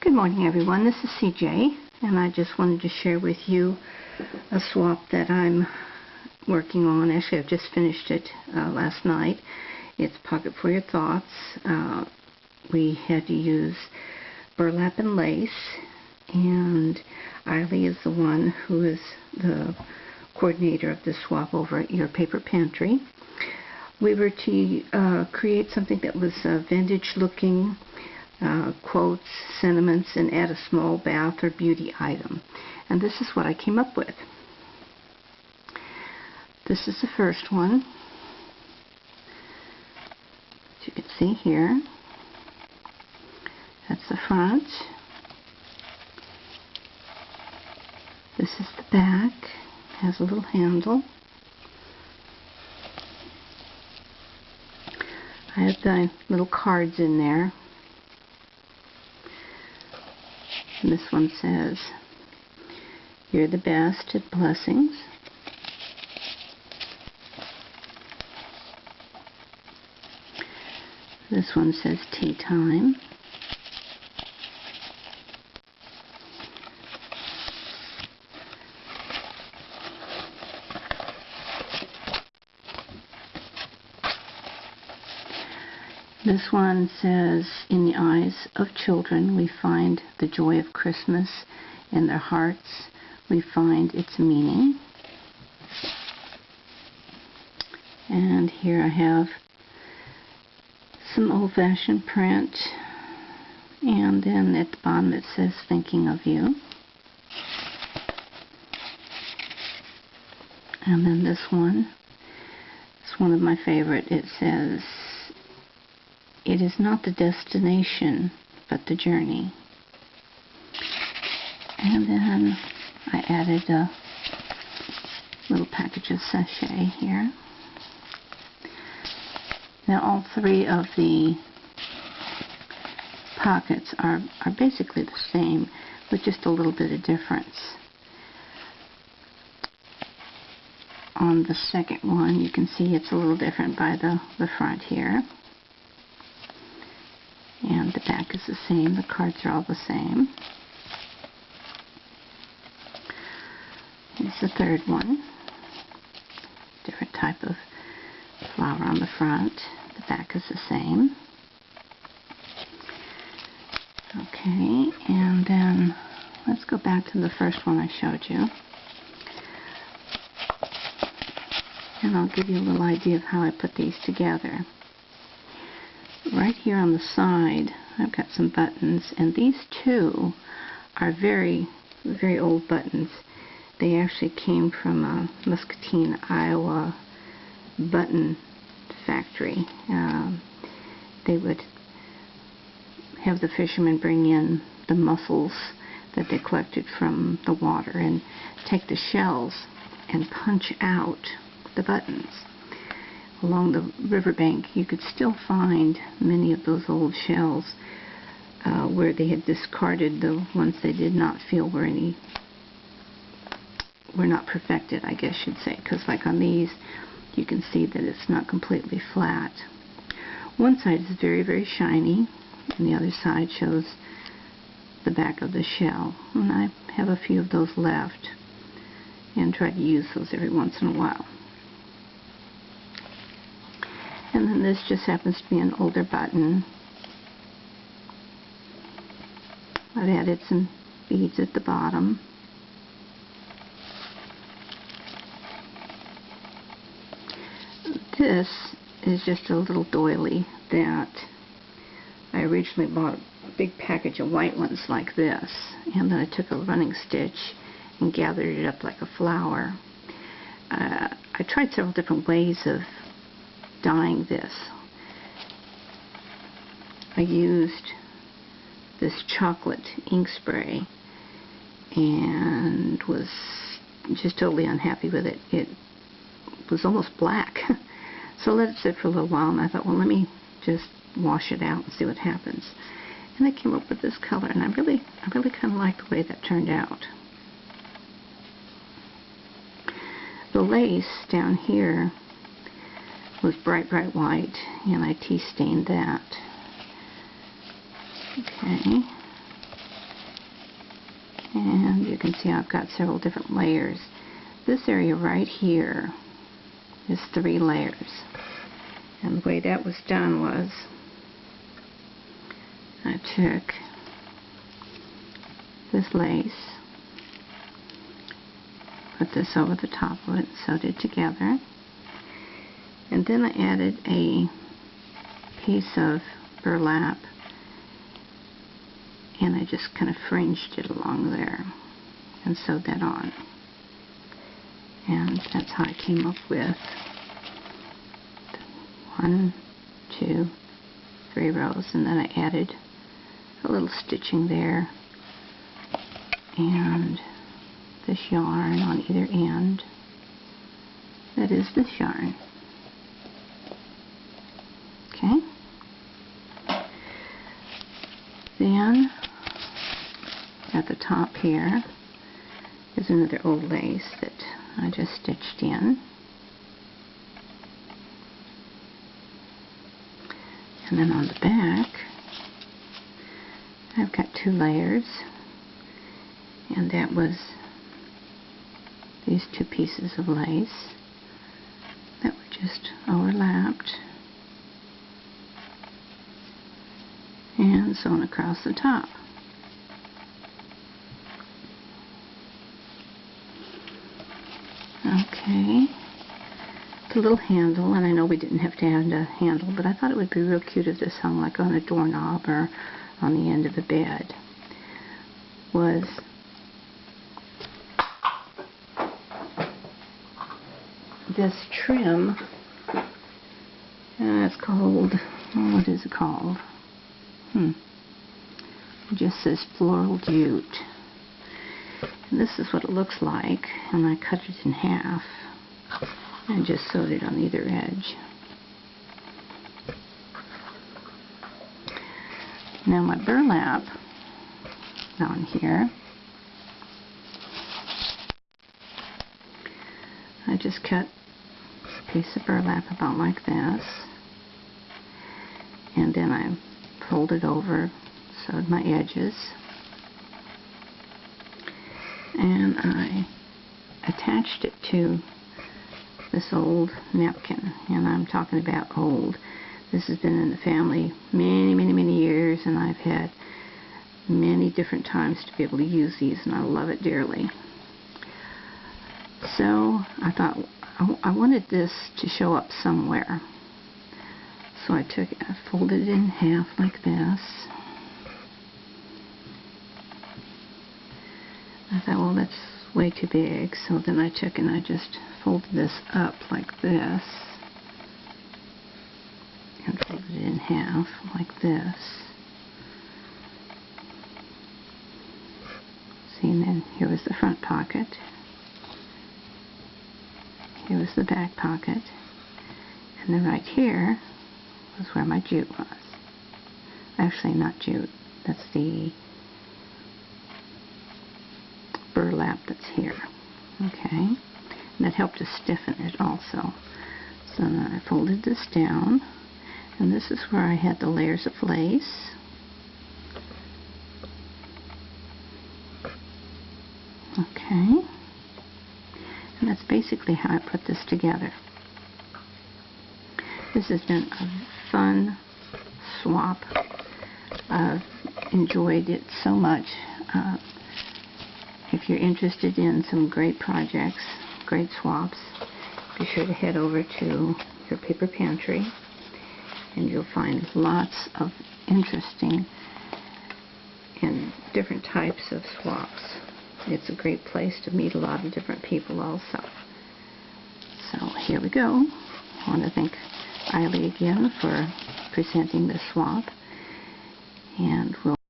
Good morning, everyone. This is CJ, and I just wanted to share with you a swap that I'm working on. Actually, I've just finished it last night. It's Pocket for Your Thoughts. We had to use burlap and lace, and Eiley is the one who is the coordinator of this swap over at Your Paper Pantry. We were to create something that was vintage-looking, quotes, sentiments, and add a small bath or beauty item. And this is what I came up with. This is the first one. As you can see here, that's the front. This is the back. It has a little handle. I have the little cards in there. And this one says, "You're the best at blessings." This one says, "Tea time." This one says, "In the eyes of children we find the joy of Christmas. In their hearts we find its meaning." And here I have some old-fashioned print, and then at the bottom it says, "Thinking of you." And then this one, it's one of my favorite. It says, "It is not the destination, but the journey." And then I added a little package of sachet here. Now all three of the pockets are basically the same, with just a little bit of difference. On the second one, you can see it's a little different by the front here. And the back is the same. The cards are all the same. Here's the third one. Different type of flower on the front. The back is the same. Okay, and then let's go back to the first one I showed you. And I'll give you a little idea of how I put these together. Right here on the side, I've got some buttons, and these two are very, very old buttons. They actually came from a Muscatine, Iowa button factory. They would have the fishermen bring in the mussels that they collected from the water and take the shells and punch out the buttons. Along the riverbank, you could still find many of those old shells where they had discarded the ones they did not feel were not perfected, I guess you'd say, because like on these, you can see that it's not completely flat. One side is very, very shiny, and the other side shows the back of the shell. And I have a few of those left, and try to use those every once in a while. And then this just happens to be an older button. I've added some beads at the bottom. This is just a little doily that I originally bought a big package of white ones like this, and then I took a running stitch and gathered it up like a flower. I tried several different ways of dyeing this. I used this chocolate ink spray and was just totally unhappy with it. It was almost black. So I let it sit for a little while, and I thought, well, let me just wash it out and see what happens. And I came up with this color, and I really kind of like the way that turned out. The lace down here was bright, bright white, and I tea stained that. Okay. see I've got several different layers. This area right here is 3 layers. And the way that was done was I took this lace, put this over the top of it, sewed it together, and then I added a piece of burlap and I just kind of fringed it along there and sewed that on. And that's how I came up with 1, 2, 3 rows, and then I added a little stitching there and this yarn on either end. That is this yarn. Okay. Then at the top here is another old lace that I just stitched in. And then on the back I've got 2 layers, and that was these 2 pieces of lace that were just overlapped and sewn across the top. Okay, the little handle, and I know we didn't have to add a handle, but I thought it would be real cute if this hung like on a doorknob or on the end of a bed, was this trim. It's called, what is it called? It just says Floral Jute. And this is what it looks like, and I cut it in half and just sewed it on either edge. Now my burlap down here, I just cut a piece of burlap about like this, and then I folded over, sewed my edges, and I attached it to this old napkin. And I'm talking about old. This has been in the family many years, and I've had many different times to be able to use these, and I love it dearly. So I thought I wanted this to show up somewhere. So I folded it in half like this. I thought, well, that's way too big, so then I took and I just folded this up like this and folded it in half like this. See, and then here was the front pocket. Here was the back pocket. And then right here was where my jute was. Actually, not jute. That's the burlap that's here. Okay. And that helped to stiffen it also. So then I folded this down, and this is where I had the layers of lace. Okay. And that's basically how I put this together. This has been a fun swap. I've enjoyed it so much. If you're interested in some great projects, great swaps, be sure to head over to Your Paper Pantry, and you'll find lots of interesting and different types of swaps. It's a great place to meet a lot of different people also. So here we go. I want to thank Eiley again for presenting this swap, and we'll